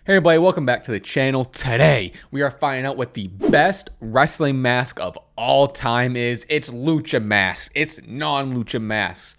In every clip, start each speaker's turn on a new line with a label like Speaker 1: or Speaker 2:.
Speaker 1: Hey everybody, welcome back to the channel. Today, we are finding out what the best wrestling mask of all time is. It's lucha masks. It's non-lucha masks.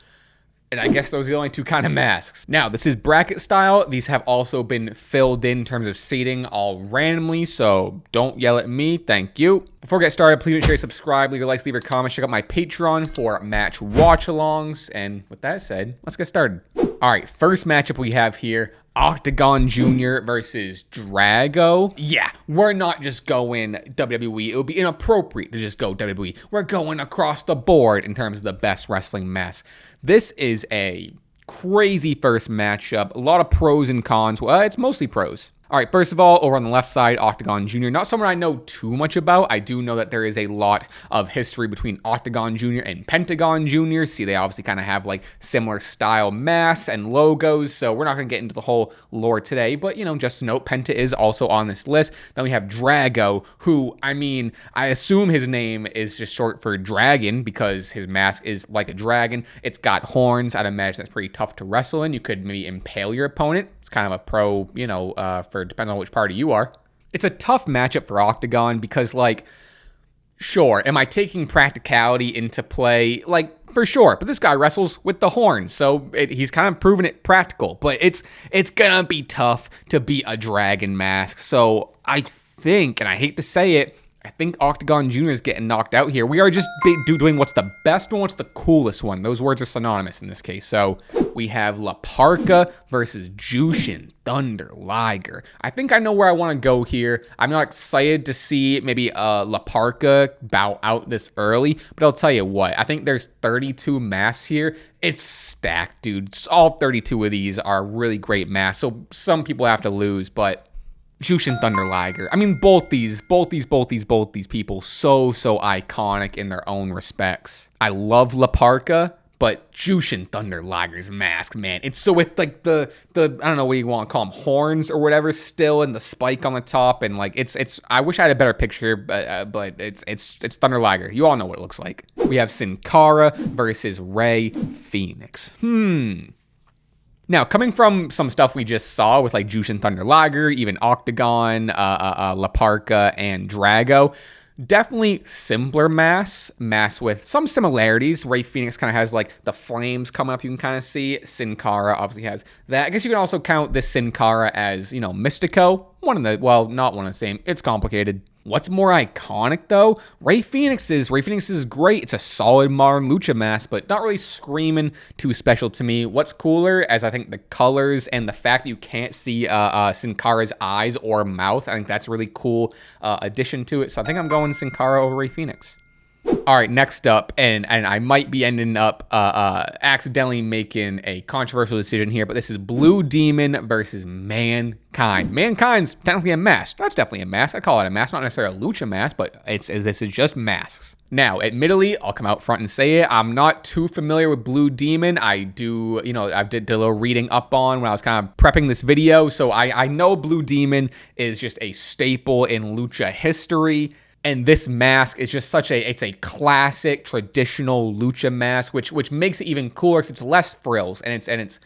Speaker 1: And I guess those are the only two kind of masks. Now, this is bracket style. These have also been filled in terms of seating all randomly, so don't yell at me. Thank you. Before we get started, please make sure you subscribe, leave your likes, leave your comments, check out my Patreon for match watch-alongs. And with that said, let's get started. All right, first matchup we have here, Octagon Jr. versus Drago. Yeah, we're not just going WWE. It would be inappropriate to just go WWE. We're going across the board in terms of the best wrestling mask. This is a crazy first matchup. A lot of pros and cons. Well, it's mostly pros. All right, first of all, over on the left side, Octagon Jr. Not someone I know too much about. I do know that there is a lot of history between Octagon Jr. and Pentagon Jr. See, they obviously kind of have like similar style masks and logos, so we're not going to get into the whole lore today, but you know, just to note, Penta is also on this list. Then we have Drago, who, I mean, I assume his name is just short for dragon because his mask is like a dragon. It's got horns. I'd imagine that's pretty tough to wrestle in. You could maybe impale your opponent. It's kind of a pro, you know, depends on which party you are. It's a tough matchup for Octagon because, like, sure, am I taking practicality into play? Like, for sure, but this guy wrestles with the horn, so he's kind of proven it practical. But it's gonna be tough to beat a dragon mask. So I think, and I hate to say it, I think Octagon Jr. is getting knocked out here. We are just doing what's the best one, what's the coolest one. Those words are synonymous in this case. So we have La Parka versus Jushin Thunder Liger. I think I know where I want to go here. I'm not excited to see maybe La Parka bow out this early, but I'll tell you what, I think there's 32 masks here. It's stacked, dude. All 32 of these are really great masks, so some people have to lose, but Jushin Thunder Liger. I mean, both these people, so iconic in their own respects. I love La Parka, but Jushin Thunder Liger's mask, man, it's so with like the I don't know what you want to call them, horns or whatever, still, and the spike on the top, and like it's. I wish I had a better picture, but it's Thunder Liger. You all know what it looks like. We have Sin Cara versus Rey Fenix. Now, coming from some stuff we just saw with like Jushin Thunder Liger, even Octagon, La Parka, and Drago, definitely simpler masks with some similarities. Rey Fenix kind of has like the flames coming up, you can kind of see. Sin Cara obviously has that. I guess you can also count this Sin Cara as, you know, Mystico. One of the, well, not one of the same. It's complicated. What's more iconic, though? Rey Fenix is great. It's a solid modern lucha mask, but not really screaming too special to me. What's cooler, as I think the colors and the fact that you can't see Sin Cara's eyes or mouth, I think that's a really cool addition to it. So I think I'm going Sin Cara over Rey Fenix. All right, next up, and I might be ending up accidentally making a controversial decision here, but this is Blue Demon versus Mankind. Mankind's technically a mask. That's definitely a mask. I call it a mask, not necessarily a lucha mask, but this is just masks. Now, admittedly, I'll come out front and say it. I'm not too familiar with Blue Demon. I do, you know, I did a little reading up on when I was kind of prepping this video, so I know Blue Demon is just a staple in lucha history. And this mask is just it's a classic traditional lucha mask, which makes it even cooler because it's less frills and it's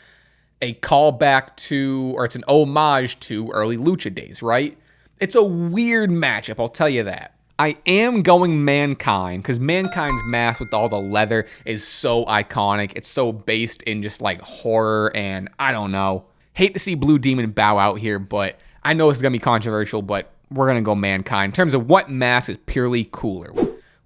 Speaker 1: a callback to, or it's an homage to early lucha days, right? It's a weird matchup, I'll tell you that. I am going Mankind because Mankind's mask with all the leather is so iconic. It's so based in just like horror and I don't know. Hate to see Blue Demon bow out here, but I know it's going to be controversial, but we're going to go Mankind. In terms of what mask is purely cooler,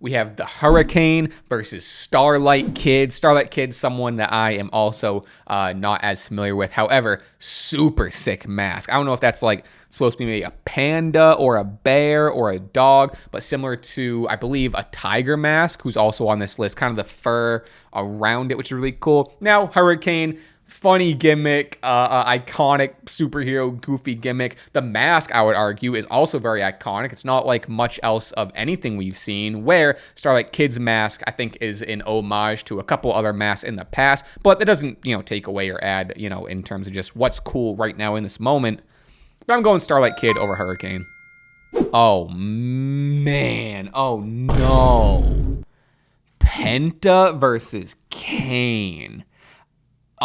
Speaker 1: we have the Hurricane versus Starlight Kid. Starlight Kid, someone that I am also not as familiar with. However, super sick mask. I don't know if that's like supposed to be maybe a panda or a bear or a dog, but similar to, I believe, a tiger mask, who's also on this list. Kind of the fur around it, which is really cool. Now, Hurricane, funny gimmick, iconic superhero goofy gimmick. The mask, I would argue, is also very iconic. It's not like much else of anything we've seen, where Starlight Kid's mask, I think, is an homage to a couple other masks in the past, but that doesn't, you know, take away or add, you know, in terms of just what's cool right now in this moment. But I'm going Starlight Kid over Hurricane. Oh, man. Oh, no. Penta versus Kane.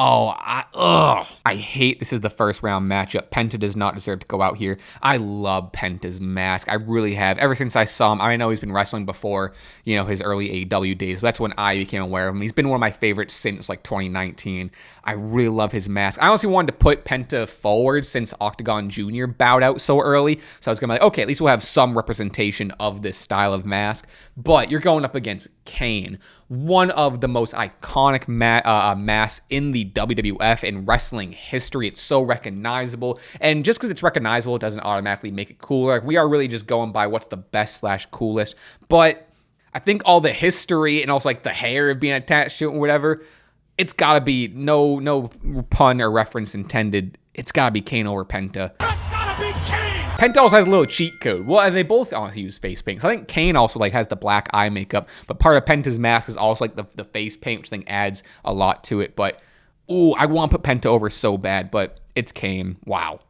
Speaker 1: I hate this is the first round matchup. Penta does not deserve to go out here. I love Penta's mask. I really have. Ever since I saw him, I know he's been wrestling before, his early AEW days, but that's when I became aware of him. He's been one of my favorites since like 2019. I really love his mask. I honestly wanted to put Penta forward since Octagon Jr. bowed out so early. So I was going to be like, okay, at least we'll have some representation of this style of mask. But you're going up against Kane, one of the most iconic masks in the WWF and wrestling history. It's so recognizable. And just because it's recognizable, it doesn't automatically make it cooler. Like, we are really just going by what's the best / coolest. But I think all the history and also like the hair being attached to it or whatever, it's got to be, no pun or reference intended, it's got to be Kane over Penta. It's got to be Kane! Penta also has a little cheat code. Well, and they both honestly use face paint. So I think Kane also like has the black eye makeup, but part of Penta's mask is also like the face paint, which I think adds a lot to it. But, I want to put Penta over so bad, but it's Kane. Wow.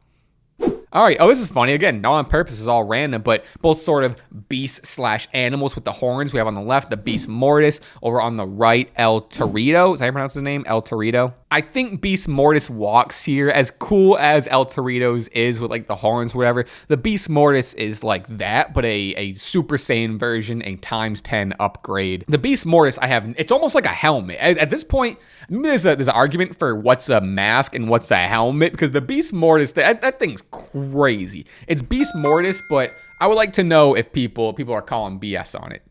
Speaker 1: All right. Oh, this is funny. Again, not on purpose. It's all random, but both sort of beasts / animals with the horns. We have on the left the Beast Mortis. Over on the right, El Torito. Is that how you pronounce his name? El Torito. I think Beast Mortis walks here. As cool as El Torito's is with like the horns, whatever, the Beast Mortis is like that, but a Super Saiyan version, a ×10 upgrade. The Beast Mortis, it's almost like a helmet. At this point, there's an argument for what's a mask and what's a helmet, because the Beast Mortis, that thing's crazy. It's Beast Mortis, but I would like to know if people are calling BS on it.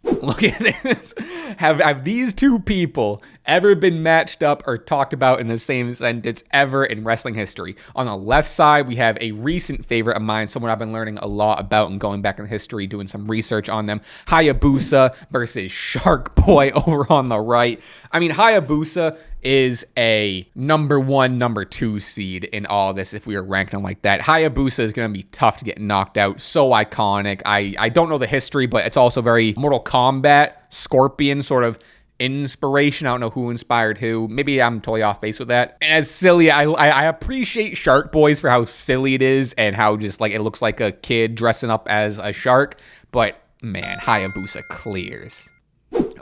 Speaker 1: Look at this. Have these two people ever been matched up or talked about in the same sentence ever in wrestling history? On the left side, we have a recent favorite of mine, someone I've been learning a lot about and going back in history, doing some research on them. Hayabusa versus Shark Boy over on the right. I mean, Hayabusa is a number 1, number 2 seed in all this if we were ranking them like that. Hayabusa is going to be tough to get knocked out. So iconic. I don't know the history, but it's also very Mortal Kombat, Scorpion sort of inspiration. I don't know who inspired who. Maybe I'm totally off base with that. And as silly, I appreciate Shark Boys for how silly it is and how just like it looks like a kid dressing up as a shark. But man, Hayabusa clears.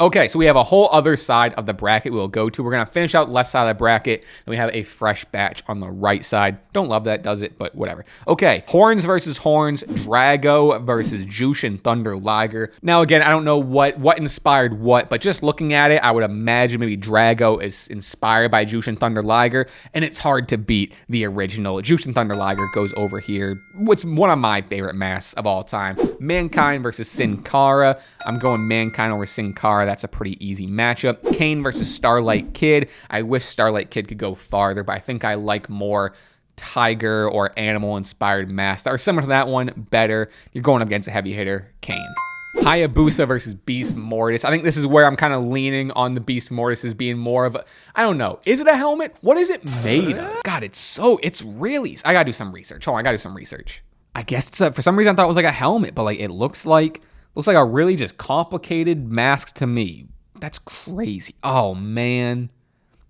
Speaker 1: Okay, so we have a whole other side of the bracket we'll go to. We're going to finish out left side of the bracket, and we have a fresh batch on the right side. Don't love that, does it? But whatever. Okay, Horns versus Horns, Drago versus Jushin Thunder Liger. Now, again, I don't know what inspired what, but just looking at it, I would imagine maybe Drago is inspired by Jushin Thunder Liger, and it's hard to beat the original. Jushin Thunder Liger goes over here. What's one of my favorite masks of all time. Mankind versus Sin Cara. I'm going Mankind over Sin Cara. That's a pretty easy matchup. Kane versus Starlight Kid. I wish Starlight Kid could go farther, but I think I like more tiger or animal-inspired masks that are similar to that one better. You're going up against a heavy hitter, Kane. Hayabusa versus Beast Mortis. I think this is where I'm kind of leaning on the Beast Mortis as being more of a, I don't know. Is it a helmet? What is it made of? God, it's really, I gotta do some research. Hold on, I gotta do some research. I guess it's for some reason I thought it was like a helmet, but like it looks like a really just complicated mask to me. That's crazy. Oh, man.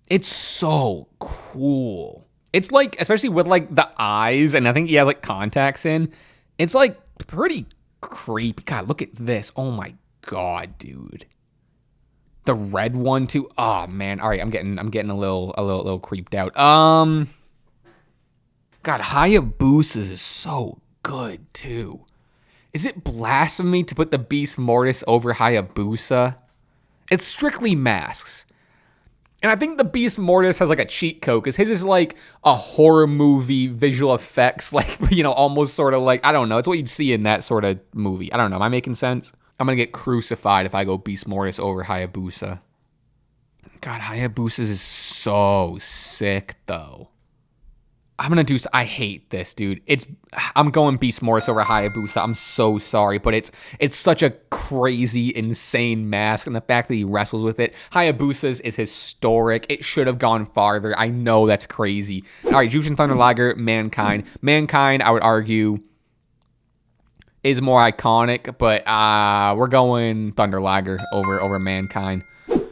Speaker 1: It's so cool. It's like, especially with like the eyes, and I think he has like contacts in. It's like pretty creepy. God, look at this. Oh my God, dude. The red one too. Oh man. All right, I'm getting a little creeped out. God, Hayabusa's is so good too. Is it blasphemy to put the Beast Mortis over Hayabusa? It's strictly masks. And I think the Beast Mortis has like a cheat code because his is like a horror movie visual effects, like, almost sort of like, I don't know. It's what you'd see in that sort of movie. I don't know. Am I making sense? I'm going to get crucified if I go Beast Mortis over Hayabusa. God, Hayabusa's is so sick, though. I hate this, dude. I'm going Beast Mortis over Hayabusa. I'm so sorry, but it's such a crazy, insane mask, and the fact that he wrestles with it. Hayabusa's is historic. It should have gone farther. I know that's crazy. All right, Jushin Thunder Liger, Mankind. Mankind, I would argue, is more iconic, but we're going Thunder Liger over Mankind.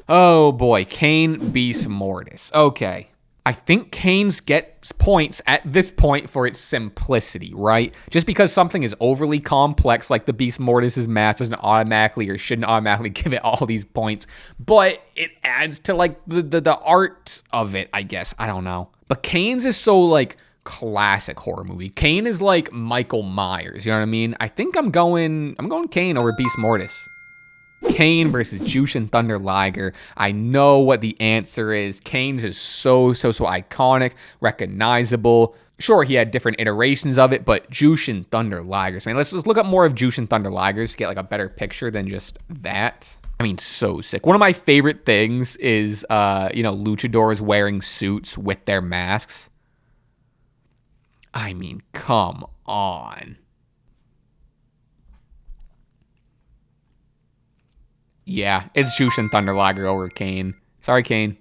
Speaker 1: Oh boy, Kane Beast Mortis. Okay. I think Kane's gets points at this point for its simplicity, right? Just because something is overly complex, like the Beast Mortis's mask doesn't automatically or shouldn't automatically give it all these points, but it adds to like the art of it, I guess. I don't know. But Kane's is so like classic horror movie. Kane is like Michael Myers, you know what I mean? I think I'm going Kane over Beast Mortis. Kane versus Jushin Thunder Liger. I know what the answer is. Kane's is so iconic, recognizable. Sure, he had different iterations of it, but Jushin Thunder Ligers. Man, let's look up more of Jushin Thunder Ligers to get like a better picture than just that. I mean, so sick. One of my favorite things is, luchadors wearing suits with their masks. I mean, come on. Yeah, it's Jushin Thunder Liger over Kane. Sorry, Kane.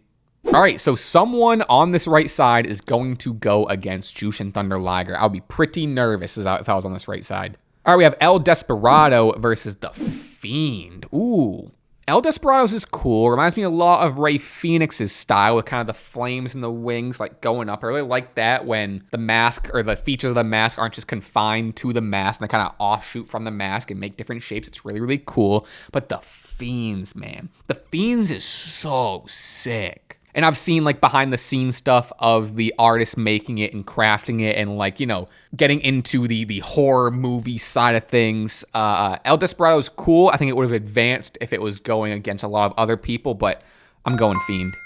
Speaker 1: All right, so someone on this right side is going to go against Jushin Thunder Liger. I'll be pretty nervous if I was on this right side. All right, we have El Desperado versus The Fiend. Ooh. El Desperado's is cool. Reminds me a lot of Rey Fenix's style with kind of the flames and the wings like going up. I really like that when the mask or the features of the mask aren't just confined to the mask and they kind of offshoot from the mask and make different shapes. It's really, really cool. But The Fiends, man. The Fiends is so sick. And I've seen like behind the scenes stuff of the artist making it and crafting it and like, getting into the horror movie side of things. El Desperado's cool. I think it would have advanced if it was going against a lot of other people, but I'm going Fiend.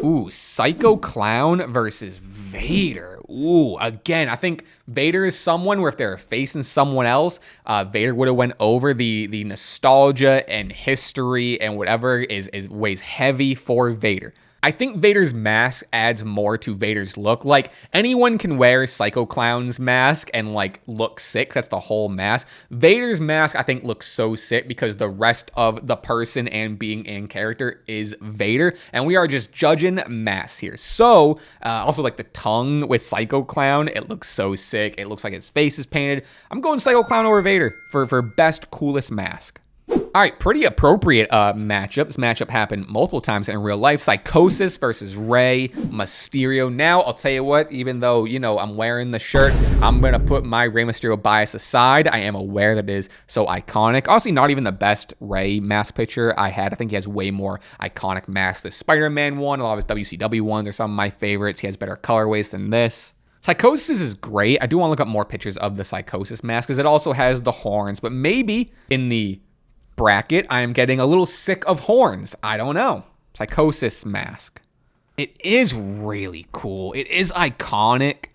Speaker 1: Ooh, Psycho Clown versus Vader. Ooh, again, I think Vader is someone where if they're facing someone else, Vader would have went over the nostalgia and history and whatever is weighs heavy for Vader. I think Vader's mask adds more to Vader's look. Like, anyone can wear Psycho Clown's mask and, like, look sick. That's the whole mask. Vader's mask, I think, looks so sick because the rest of the person and being in character is Vader. And we are just judging masks here. So, also, like, the tongue with Psycho Clown, it looks so sick. It looks like his face is painted. I'm going Psycho Clown over Vader for best, coolest mask. All right, pretty appropriate matchup. This matchup happened multiple times in real life. Psychosis versus Rey Mysterio. Now, I'll tell you what, even though, I'm wearing the shirt, I'm going to put my Rey Mysterio bias aside. I am aware that it is so iconic. Honestly, not even the best Rey mask picture I had. I think he has way more iconic masks. The Spider-Man one, a lot of his WCW ones are some of my favorites. He has better colorways than this. Psychosis is great. I do want to look up more pictures of the Psychosis mask because it also has the horns, but maybe in the bracket, I am getting a little sick of horns. I don't know. Psychosis mask. It is really cool. It is iconic.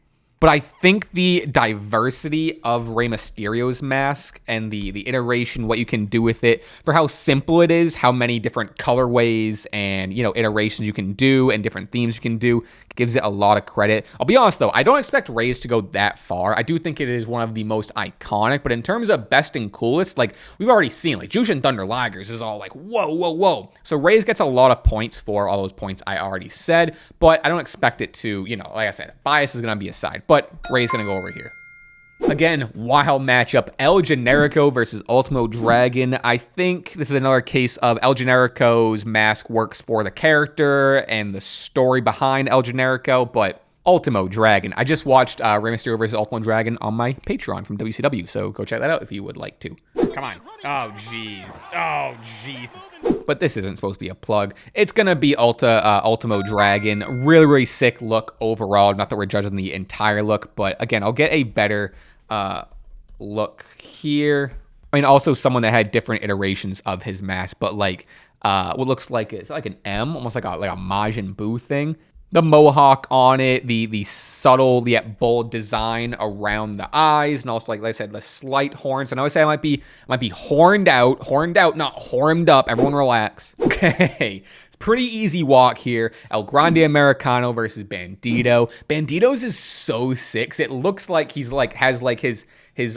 Speaker 1: But I think the diversity of Rey Mysterio's mask and the iteration, what you can do with it, for how simple it is, how many different colorways and, iterations you can do and different themes you can do, gives it a lot of credit. I'll be honest, though, I don't expect Rey's to go that far. I do think it is one of the most iconic, but in terms of best and coolest, like, we've already seen, like, Jushin Thunder Ligers is all like, whoa. So Rey's gets a lot of points for all those points I already said, but I don't expect it to, like I said, bias is going to be aside. But Rey's going to go over here. Again, wild matchup. El Generico versus Ultimo Dragon. I think this is another case of El Generico's mask works for the character and the story behind El Generico, but Ultimo Dragon. I just watched Rey Mysterio versus Ultimo Dragon on my Patreon from WCW, so go check that out if you would like to. Come on. Oh, jeez. Oh, Jesus. But this isn't supposed to be a plug. It's going to be Ultimo Dragon. Really, really sick look overall. Not that we're judging the entire look, but again, I'll get a better look here. I mean, also someone that had different iterations of his mask, but like what looks like it's like an M, almost like a Majin Buu thing. The mohawk on it, the subtle yet bold design around the eyes, and also, like I said, the slight horns. And I always say I might be horned out, not horned up. Everyone relax. Okay, it's pretty easy walk here. El Grande Americano versus Bandito. Bandito's is so sick. It looks like he's like has like his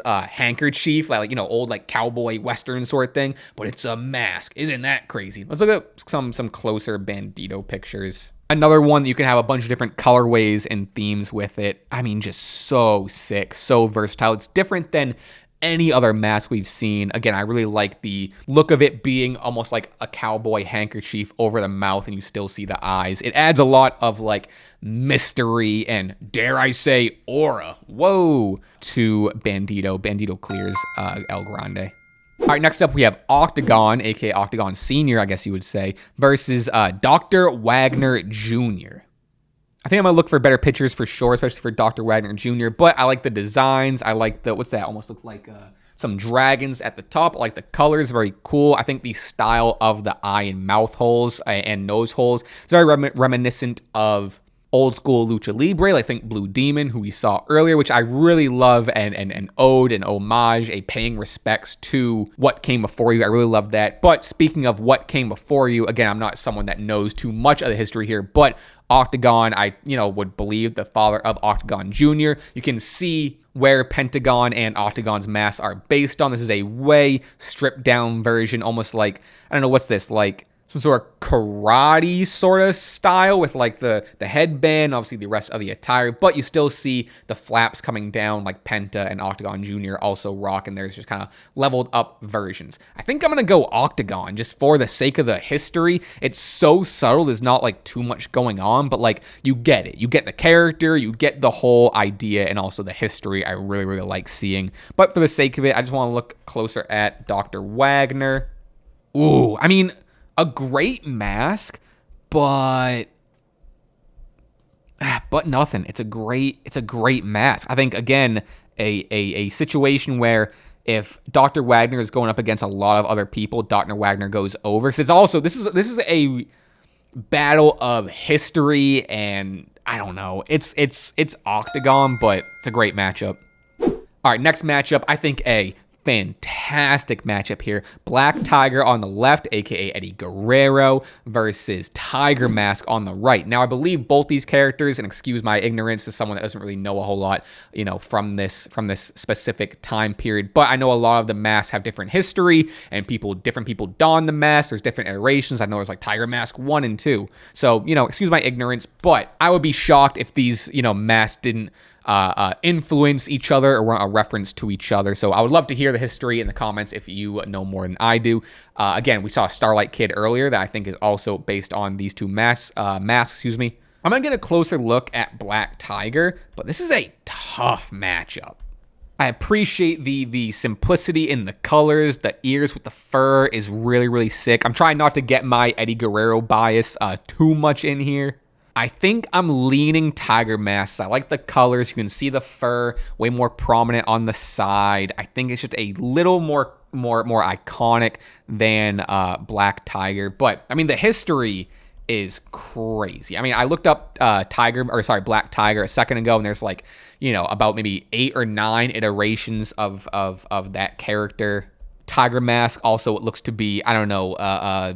Speaker 1: handkerchief, like old like cowboy western sort of thing, but it's a mask. Isn't that crazy? Let's look at some closer Bandito pictures. Another one that you can have a bunch of different colorways and themes with it. I mean, just so sick, so versatile. It's different than any other mask we've seen. Again, I really like the look of it being almost like a cowboy handkerchief over the mouth and you still see the eyes. It adds a lot of like mystery and, dare I say, aura, whoa, to Bandito. Bandito clears El Grande. All right, next up we have Octagon, aka Octagon Senior, I guess you would say, versus Dr. Wagner Jr. I think I'm gonna look for better pictures for sure, especially for Dr. Wagner Jr., but I like the designs. I like the, what's that? Almost look like some dragons at the top. I like the colors, very cool. I think the style of the eye and mouth holes and nose holes is very reminiscent of old school Lucha Libre, like think Blue Demon, who we saw earlier, which I really love and ode an homage, a paying respects to what came before you. I really love that. But speaking of what came before you, again, I'm not someone that knows too much of the history here, but Octagon, I would believe the father of Octagon Jr. You can see where Pentagon and Octagon's masks are based on. This is a way stripped down version, almost like, I don't know, what's this, like some sort of karate sort of style with like the headband, obviously the rest of the attire, but you still see the flaps coming down like Penta and Octagon Jr. also rock, and there's just kind of leveled up versions. I think I'm going to go Octagon just for the sake of the history. It's so subtle, there's not like too much going on, but like you get it. You get the character, you get the whole idea, and also the history I really, really like seeing. But for the sake of it, I just want to look closer at Dr. Wagner. Ooh, I mean, a great mask, but nothing. It's a great mask. I think, again, a situation where if Dr. Wagner is going up against a lot of other people, Dr. Wagner goes over. So it's also, this is a battle of history, and I don't know. It's Octagon, but it's a great matchup. All right, next matchup, I think a fantastic matchup here. Black Tiger on the left, aka Eddie Guerrero, versus Tiger Mask on the right. Now, I believe both these characters, and excuse my ignorance as someone that doesn't really know a whole lot, from this specific time period, but I know a lot of the masks have different history, and different people don the mask. There's different iterations. I know there's like Tiger Mask 1 and 2. So, excuse my ignorance, but I would be shocked if these, masks didn't influence each other or weren't a reference to each other. So I would love to hear the history in the comments if you know more than I do. Again, we saw Starlight Kid earlier that I think is also based on these two masks. I'm gonna get a closer look at Black Tiger, but this is a tough matchup. I appreciate the simplicity in the colors. The ears with the fur is really, really sick. I'm trying not to get my Eddie Guerrero bias too much in here. I think I'm leaning Tiger Mask. I like the colors. You can see the fur way more prominent on the side. I think it's just a little more iconic than Black Tiger. But I mean, the history is crazy. I mean, I looked up Black Tiger a second ago, and there's like, about maybe 8 or 9 iterations of that character. Tiger Mask also, it looks to be, I don't know,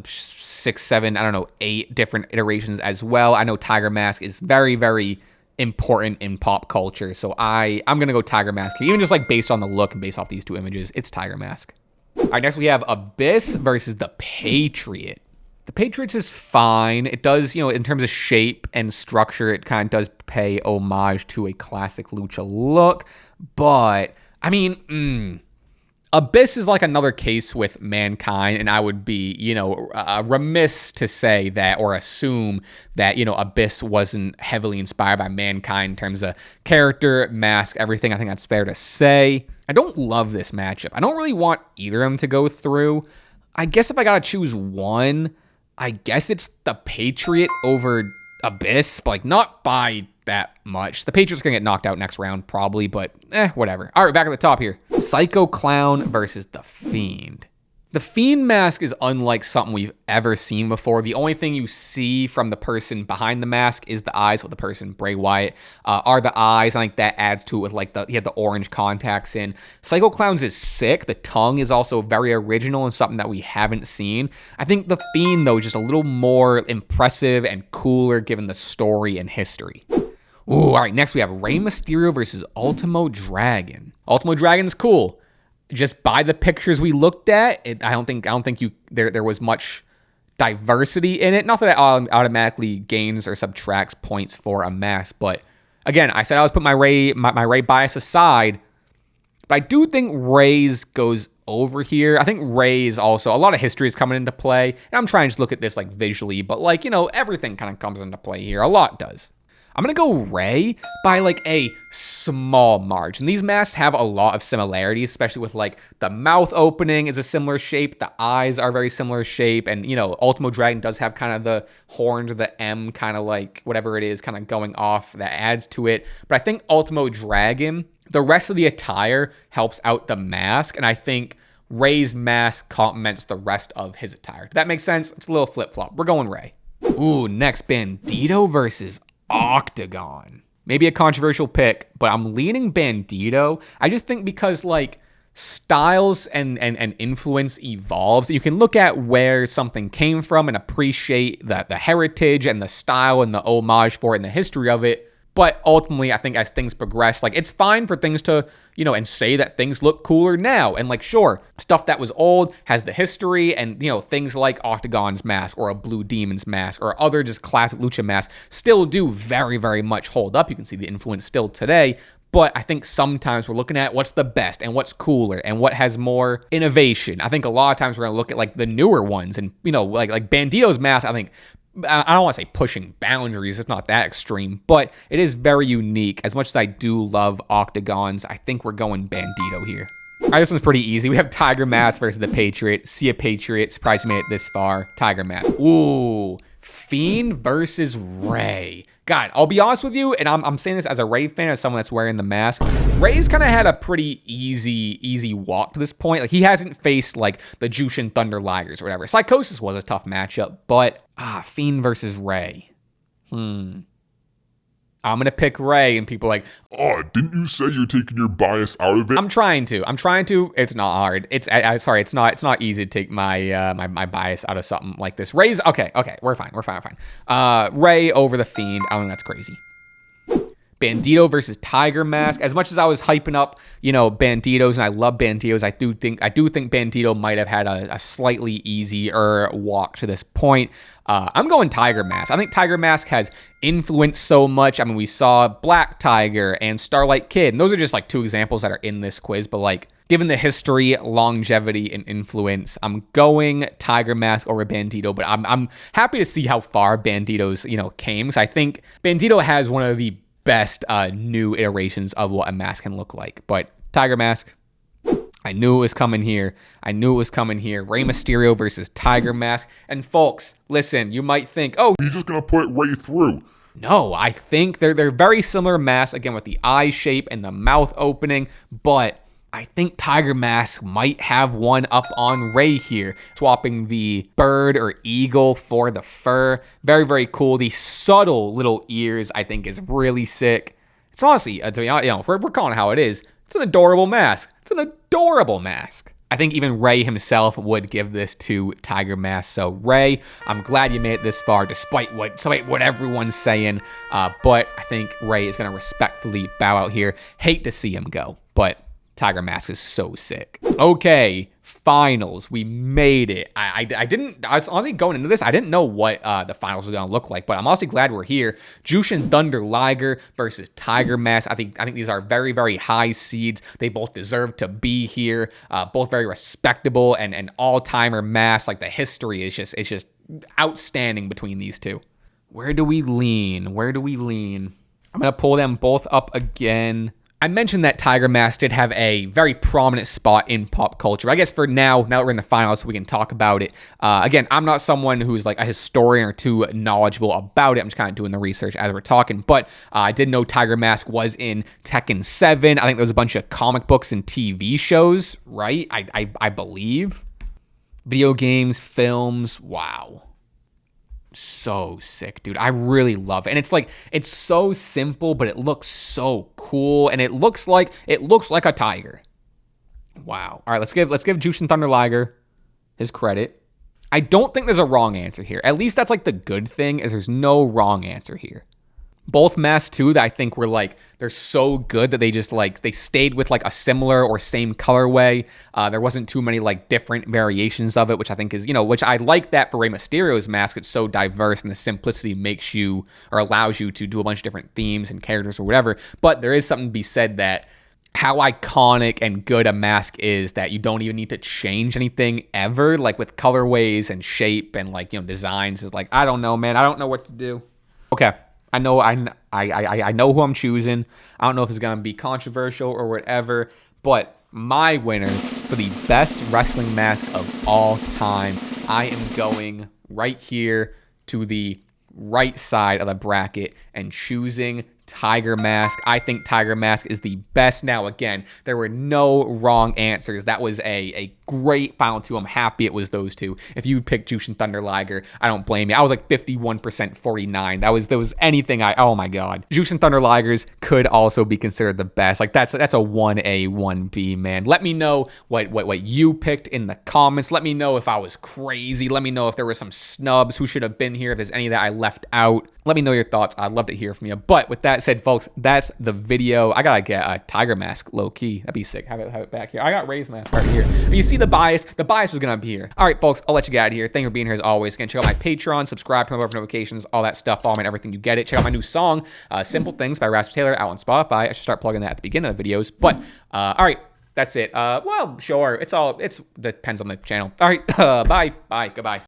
Speaker 1: 6, 7, I don't know, 8 different iterations as well. I know Tiger Mask is very, very important in pop culture, so I'm gonna go Tiger Mask here. Even just like based on the look and based off these two images, it's Tiger Mask. All right, next we have Abyss versus the Patriot. The Patriots is fine. It does, in terms of shape and structure, it kind of does pay homage to a classic lucha look, but I mean, Abyss is like another case with Mankind, and I would be, remiss to say that or assume that, Abyss wasn't heavily inspired by Mankind in terms of character, mask, everything. I think that's fair to say. I don't love this matchup. I don't really want either of them to go through. I guess if I gotta choose one, I guess it's the Patriot over Abyss, but like not by that much. The Patriots gonna get knocked out next round probably, but whatever. All right, back at the top here. Psycho Clown versus the Fiend. The Fiend mask is unlike something we've ever seen before. The only thing you see from the person behind the mask is the eyes. With the person, Bray Wyatt, are the eyes. I think that adds to it with like he had the orange contacts in. Psycho Clown's is sick. The tongue is also very original and something that we haven't seen. I think the Fiend though is just a little more impressive and cooler given the story and history. Ooh, all right, next we have Rey Mysterio versus Ultimo Dragon. Ultimo Dragon's cool. Just by the pictures we looked at, I don't think there was much diversity in it. Not that it automatically gains or subtracts points for a mask, but again, I said I was put my Rey bias aside. But I do think Rey's goes over here. I think Rey's also, a lot of history is coming into play. And I'm trying to just look at this like visually, but like, everything kind of comes into play here. A lot does. I'm going to go Rey by like a small margin. These masks have a lot of similarities, especially with like the mouth opening is a similar shape. The eyes are very similar shape. And, Ultimo Dragon does have kind of the horns or the M kind of like whatever it is kind of going off that adds to it. But I think Ultimo Dragon, the rest of the attire helps out the mask. And I think Rey's mask complements the rest of his attire. Does that make sense? It's a little flip-flop. We're going Rey. Ooh, next, Bandito versus Octagon. Maybe a controversial pick, but I'm leaning Bandito. I just think because like styles and influence evolves, you can look at where something came from and appreciate the heritage and the style and the homage for it and the history of it. But ultimately, I think as things progress, like it's fine for things to, and say that things look cooler now. And like, sure, stuff that was old has the history and, things like Octagon's mask or a Blue Demon's mask or other just classic lucha masks still do very, very much hold up. You can see the influence still today. But I think sometimes we're looking at what's the best and what's cooler and what has more innovation. I think a lot of times we're going to look at like the newer ones and, like Bandito's mask, I think, I don't want to say pushing boundaries. It's not that extreme, but it is very unique. As much as I do love Octagons, I think we're going Bandito here. All right, this one's pretty easy. We have Tiger Mask versus the Patriot. See a Patriot. Surprised you made it this far. Tiger Mask. Ooh, Fiend versus Rey. God, I'll be honest with you, and I'm saying this as a Rey fan, as someone that's wearing the mask. Rey's kind of had a pretty easy walk to this point. Like, he hasn't faced, like, the Jushin Thunder Ligers or whatever. Psychosis was a tough matchup, but, Fiend versus Rey. I'm going to pick Rey, and people are like,
Speaker 2: oh, didn't you say you're taking your bias out of it?
Speaker 1: I'm trying to. It's not hard. Sorry, it's not easy to take my my bias out of something like this. Rey's, okay, we're fine. Rey over the Fiend. I don't think that's crazy. Bandito versus Tiger Mask. As much as I was hyping up, Banditos, and I love Banditos, I do think Bandito might have had a slightly easier walk to this point. I'm going Tiger Mask. I think Tiger Mask has influenced so much. I mean, we saw Black Tiger and Starlight Kid, and those are just like two examples that are in this quiz, but like, given the history, longevity, and influence, I'm going Tiger Mask over Bandito, but I'm happy to see how far Bandito's, came, because I think Bandito has one of the best new iterations of what a mask can look like. But Tiger Mask, I knew it was coming here. Rey Mysterio versus Tiger Mask. And folks, listen, you might think, oh,
Speaker 2: he's just gonna put Rey through.
Speaker 1: No, I think they're very similar masks, again, with the eye shape and the mouth opening, but I think Tiger Mask might have one up on Rey here, swapping the bird or eagle for the fur. Very, very cool. The subtle little ears, I think, is really sick. It's honestly, to be honest, we're calling it how it is. It's an adorable mask. I think even Rey himself would give this to Tiger Mask. So Rey, I'm glad you made it this far, despite what everyone's saying. But I think Rey is going to respectfully bow out here. Hate to see him go, but Tiger Mask is so sick. Okay, finals. We made it. I was honestly going into this, I didn't know what the finals were going to look like, but I'm honestly glad we're here. Jushin Thunder Liger versus Tiger Mask. I think these are very, very high seeds. They both deserve to be here. Both very respectable and all-timer masks. Like, the history is just outstanding between these two. Where do we lean? I'm going to pull them both up again. I mentioned that Tiger Mask did have a very prominent spot in pop culture. I guess for now that we're in the finals, we can talk about it. Again, I'm not someone who's like a historian or too knowledgeable about it. I'm just kind of doing the research as we're talking. But I did know Tiger Mask was in Tekken 7. I think there was a bunch of comic books and TV shows, right? I believe. Video games, films, wow. So sick, dude. I really love it. And it's so simple, but it looks so cool, and it looks like a tiger. Wow. All right, let's give Jushin Thunder Liger his credit. I don't think there's a wrong answer here. At least that's like the good thing, is there's no wrong answer here. Both masks too, that I think were like, they're so good that they just like, they stayed with like a similar or same colorway. There wasn't too many like different variations of it, which I think is, which I like that for Rey Mysterio's mask. It's so diverse, and the simplicity makes you, or allows you to do a bunch of different themes and characters or whatever. But there is something to be said that how iconic and good a mask is that you don't even need to change anything ever, like with colorways and shape and like, you know, designs. Is like, I don't know, man. I don't know what to do. Okay, I know I know who I'm choosing. I don't know if it's gonna be controversial or whatever, but my winner for the best wrestling mask of all time, I am going right here to the right side of the bracket and choosing Tiger Mask. I think Tiger Mask is the best. Now, again, there were no wrong answers. That was a great final two. I'm happy it was those two. If you picked Jushin Thunder Liger, I don't blame you. I was like 51%, 49. There was anything oh my God. Jushin Thunder Ligers could also be considered the best. Like that's a 1A, 1B, man. Let me know what you picked in the comments. Let me know if I was crazy. Let me know if there were some snubs who should have been here. If there's any that I left out. Let me know your thoughts. I'd love to hear from you. But with that said, folks, that's the video. I gotta get a Tiger Mask low key. That'd be sick. Have it back here. I got Ray's mask right here. You see the bias? The bias was gonna be here. All right, folks, I'll let you get out of here. Thank you for being here as always. Again, check out my Patreon, subscribe, turn on notifications, all that stuff. Follow me on everything you get it. Check out my new song, Simple Things by Rasp Taylor, out on Spotify. I should start plugging that at the beginning of the videos. But all right, that's it. Well, sure. It depends on the channel. All right, bye, goodbye.